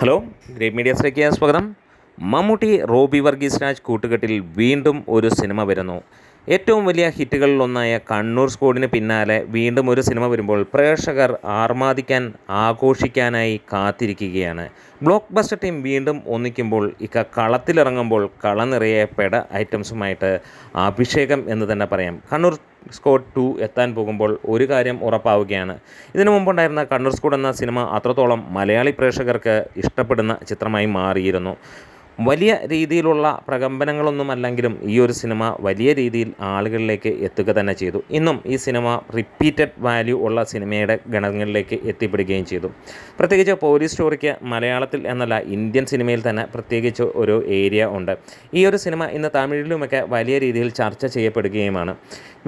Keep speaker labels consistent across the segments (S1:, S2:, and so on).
S1: Hello, great മീഡിയസിലേക്ക് സ്വാഗതം. Mammootty Robbie Varghese Raj കൂട്ടുകെട്ടിൽ വീണ്ടും ഒരു സിനിമ വരുന്നു. ഏറ്റവും വലിയ ഹിറ്റുകളിലൊന്നായ കണ്ണൂർ സ്ക്വാഡിന് പിന്നാലെ വീണ്ടും ഒരു സിനിമ വരുമ്പോൾ പ്രേക്ഷകർ ആർമാദിക്കാൻ ആഘോഷിക്കാനായി കാത്തിരിക്കുകയാണ്. ബ്ലോക്ക് ബസ്റ്റർ ടീം വീണ്ടും ഒന്നിക്കുമ്പോൾ കളത്തിലിറങ്ങുമ്പോൾ നിറയെ പെട ഐറ്റംസുമായിട്ട് അഭിഷേകം എന്ന് തന്നെ പറയാം. കണ്ണൂർ സ്ക്വാഡ് 2 എത്താൻ പോകുമ്പോൾ ഒരു കാര്യം ഉറപ്പാവുകയാണ്. ഇതിനു മുമ്പുണ്ടായിരുന്ന കണ്ണൂർ സ്ക്വാഡ് എന്ന സിനിമ അത്രത്തോളം മലയാളി പ്രേക്ഷകർക്ക് ഇഷ്ടപ്പെടുന്ന ചിത്രമായി മാറിയിരുന്നു. വലിയ രീതിയിലുള്ള പ്രകമ്പനങ്ങളൊന്നുമല്ലെങ്കിലും ഈ ഒരു സിനിമ വലിയ രീതിയിൽ ആളുകളിലേക്ക് എത്തുക തന്നെ ചെയ്തു. ഇന്നും ഈ സിനിമ റിപ്പീറ്റഡ് വാല്യൂ ഉള്ള സിനിമയുടെ ഗണങ്ങളിലേക്ക് എത്തിപ്പെടുകയും ചെയ്തു. പ്രത്യേകിച്ച് പോലീസ് സ്റ്റോറിക്ക് മലയാളത്തിൽ എന്നല്ല ഇന്ത്യൻ സിനിമയിൽ തന്നെ പ്രത്യേകിച്ച് ഒരു ഏരിയ ഉണ്ട്. ഈ ഒരു സിനിമ ഇന്ന് തമിഴിലുമൊക്കെ വലിയ രീതിയിൽ ചർച്ച ചെയ്യപ്പെടുകയുമാണ്.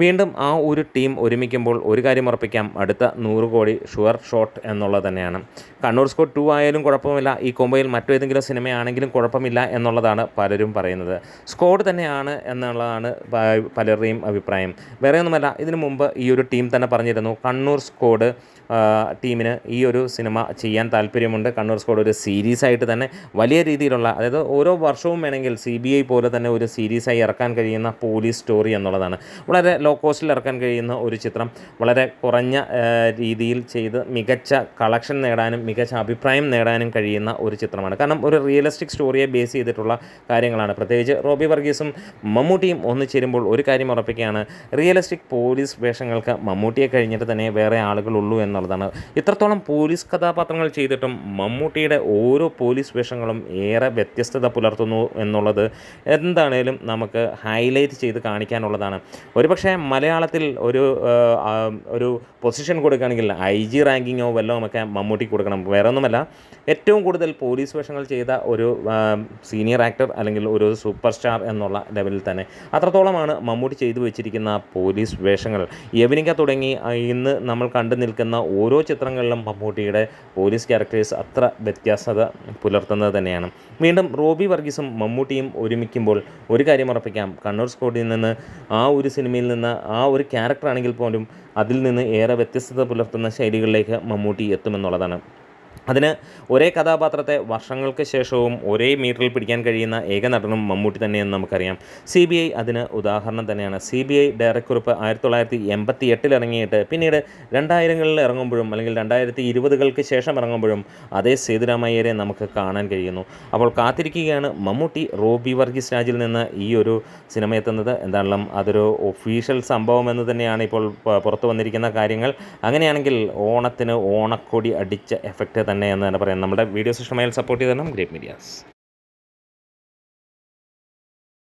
S1: വീണ്ടും ആ ഒരു ടീം ഒരുമിക്കുമ്പോൾ ഒരു കാര്യം ഉറപ്പിക്കാം, അടുത്ത 100 കോടി ഷുവർ ഷോട്ട് എന്നുള്ളത് തന്നെയാണ്. കണ്ണൂർ സ്ക്വാഡ് 2 ആയാലും കുഴപ്പമില്ല, ഈ കൊമ്പയിൽ മറ്റേതെങ്കിലും സിനിമയാണെങ്കിലും കുഴപ്പമില്ല എന്നുള്ളതാണ് പലരും പറയുന്നത്. സ്ക്വാഡ് തന്നെയാണ് എന്നുള്ളതാണ് പലരുടെയും അഭിപ്രായം. വേറെ ഒന്നുമല്ല, ഇതിനു മുമ്പ് ഈ ഒരു ടീം തന്നെ പറഞ്ഞിരുന്നു കണ്ണൂർ സ്ക്വാഡ് ടീമിന് ഈ ഒരു സിനിമ ചെയ്യാൻ താല്പര്യമുണ്ട്. കണ്ണൂർ സ്ക്വാഡ് ഒരു സീരീസായിട്ട് തന്നെ വലിയ രീതിയിലുള്ള, അതായത് ഓരോ വർഷവും വേണമെങ്കിൽ CBI പോലെ തന്നെ ഒരു സീരീസായി ഇറക്കാൻ കഴിയുന്ന പോലീസ് സ്റ്റോറി എന്നുള്ളതാണ്. വളരെ ലോ കോസ്റ്റിൽ ഇറക്കാൻ കഴിയുന്ന ഒരു ചിത്രം, വളരെ കുറഞ്ഞ രീതിയിൽ ചെയ്ത് മികച്ച കളക്ഷൻ നേടാനും മികച്ച അഭിപ്രായം നേടാനും കഴിയുന്ന ഒരു ചിത്രമാണ്. കാരണം ഒരു റിയലിസ്റ്റിക് സ്റ്റോറിയെ ബേസ് ചെയ്തിട്ടുള്ള കാര്യങ്ങളാണ്. പ്രത്യേകിച്ച് റോബി വർഗീസും മമ്മൂട്ടിയും ഒന്നിച്ചേരുമ്പോൾ ഒരു കാര്യം ഉറപ്പിക്കുകയാണ്, റിയലിസ്റ്റിക് പോലീസ് വേഷങ്ങൾക്ക് മമ്മൂട്ടിയെ കഴിഞ്ഞിട്ട് തന്നെ വേറെ ആളുകളുള്ളൂ എന്നുള്ളതാണ്. ഇത്രത്തോളം പോലീസ് കഥാപാത്രങ്ങൾ ചെയ്തിട്ടും മമ്മൂട്ടിയുടെ ഓരോ പോലീസ് വേഷങ്ങളും ഏറെ വ്യത്യസ്തത പുലർത്തുന്നു എന്നുള്ളത് എന്താണേലും നമുക്ക് ഹൈലൈറ്റ് ചെയ്ത് കാണിക്കാനുള്ളതാണ്. ഒരുപക്ഷെ മലയാളത്തിൽ ഒരു പൊസിഷൻ കൊടുക്കുകയാണെങ്കിൽ IG റാങ്കിങ്ങോ വല്ലതുമൊക്കെ മമ്മൂട്ടി കൊടുക്കണം. വേറെ ഒന്നുമല്ല, ഏറ്റവും കൂടുതൽ പോലീസ് വേഷങ്ങൾ ചെയ്ത ഒരു സീനിയർ ആക്ടർ അല്ലെങ്കിൽ ഒരു സൂപ്പർ സ്റ്റാർ എന്നുള്ള ലെവലിൽ തന്നെ അത്രത്തോളമാണ് മമ്മൂട്ടി ചെയ്തു വെച്ചിരിക്കുന്ന പോലീസ് വേഷങ്ങൾ. യവനിക തുടങ്ങി ഇന്ന് നമ്മൾ കണ്ടു നിൽക്കുന്ന ഓരോ ചിത്രങ്ങളിലും മമ്മൂട്ടിയുടെ പോലീസ് ക്യാരക്ടേഴ്സ് അത്ര വ്യത്യാസത പുലർത്തുന്നത് തന്നെയാണ്. വീണ്ടും റോബി വർഗീസും മമ്മൂട്ടിയും ഒരുമിക്കുമ്പോൾ ഒരു കാര്യം ഉറപ്പിക്കാം, കണ്ണൂർ സ്ക്വാഡിൽ നിന്ന് ആ ഒരു സിനിമയിൽ നിന്ന് ആ ഒരു ക്യാരക്ടറാണെങ്കിൽ പോലും അതിൽ നിന്ന് ഏറെ വ്യത്യസ്തത പുലർത്തുന്ന ശൈലികളിലേക്ക് മമ്മൂട്ടി എത്തുമെന്നുള്ളതാണ്. അതിന് ഒരേ കഥാപാത്രത്തെ വർഷങ്ങൾക്ക് ശേഷവും ഒരേ മീറ്ററിൽ പിടിക്കാൻ കഴിയുന്ന ഏക നടനും മമ്മൂട്ടി തന്നെയെന്ന് നമുക്കറിയാം. CBI അതിന് ഉദാഹരണം തന്നെയാണ്. CBI ഡയറക്ടർക്കുറിപ്പ് 1988 ഇറങ്ങിയിട്ട് പിന്നീട് 2000-കളിൽ ഇറങ്ങുമ്പോഴും അല്ലെങ്കിൽ 2020-കൾക്ക് ശേഷം ഇറങ്ങുമ്പോഴും അതേ സേതുരാമയ്യരെ നമുക്ക് കാണാൻ കഴിയുന്നു. അപ്പോൾ കാത്തിരിക്കുകയാണ് മമ്മൂട്ടി റോബി വർഗീസ് രാജിൽ നിന്ന് ഈ ഒരു സിനിമ എത്തുന്നത്. എന്തായാലും അതൊരു ഒഫീഷ്യൽ സംഭവം എന്ന് തന്നെയാണ് ഇപ്പോൾ പുറത്തു വന്നിരിക്കുന്ന കാര്യങ്ങൾ. അങ്ങനെയാണെങ്കിൽ ഓണത്തിന് ഓണക്കൊടി അടിച്ച എഫക്റ്റ് തന്നെ എന്ന് തന്നെ പറയാം. നമ്മുടെ വീഡിയോസ് ഇഷ്ടമായാൽ സപ്പോർട്ട് ചെയ്ത് തരണം. Great medias.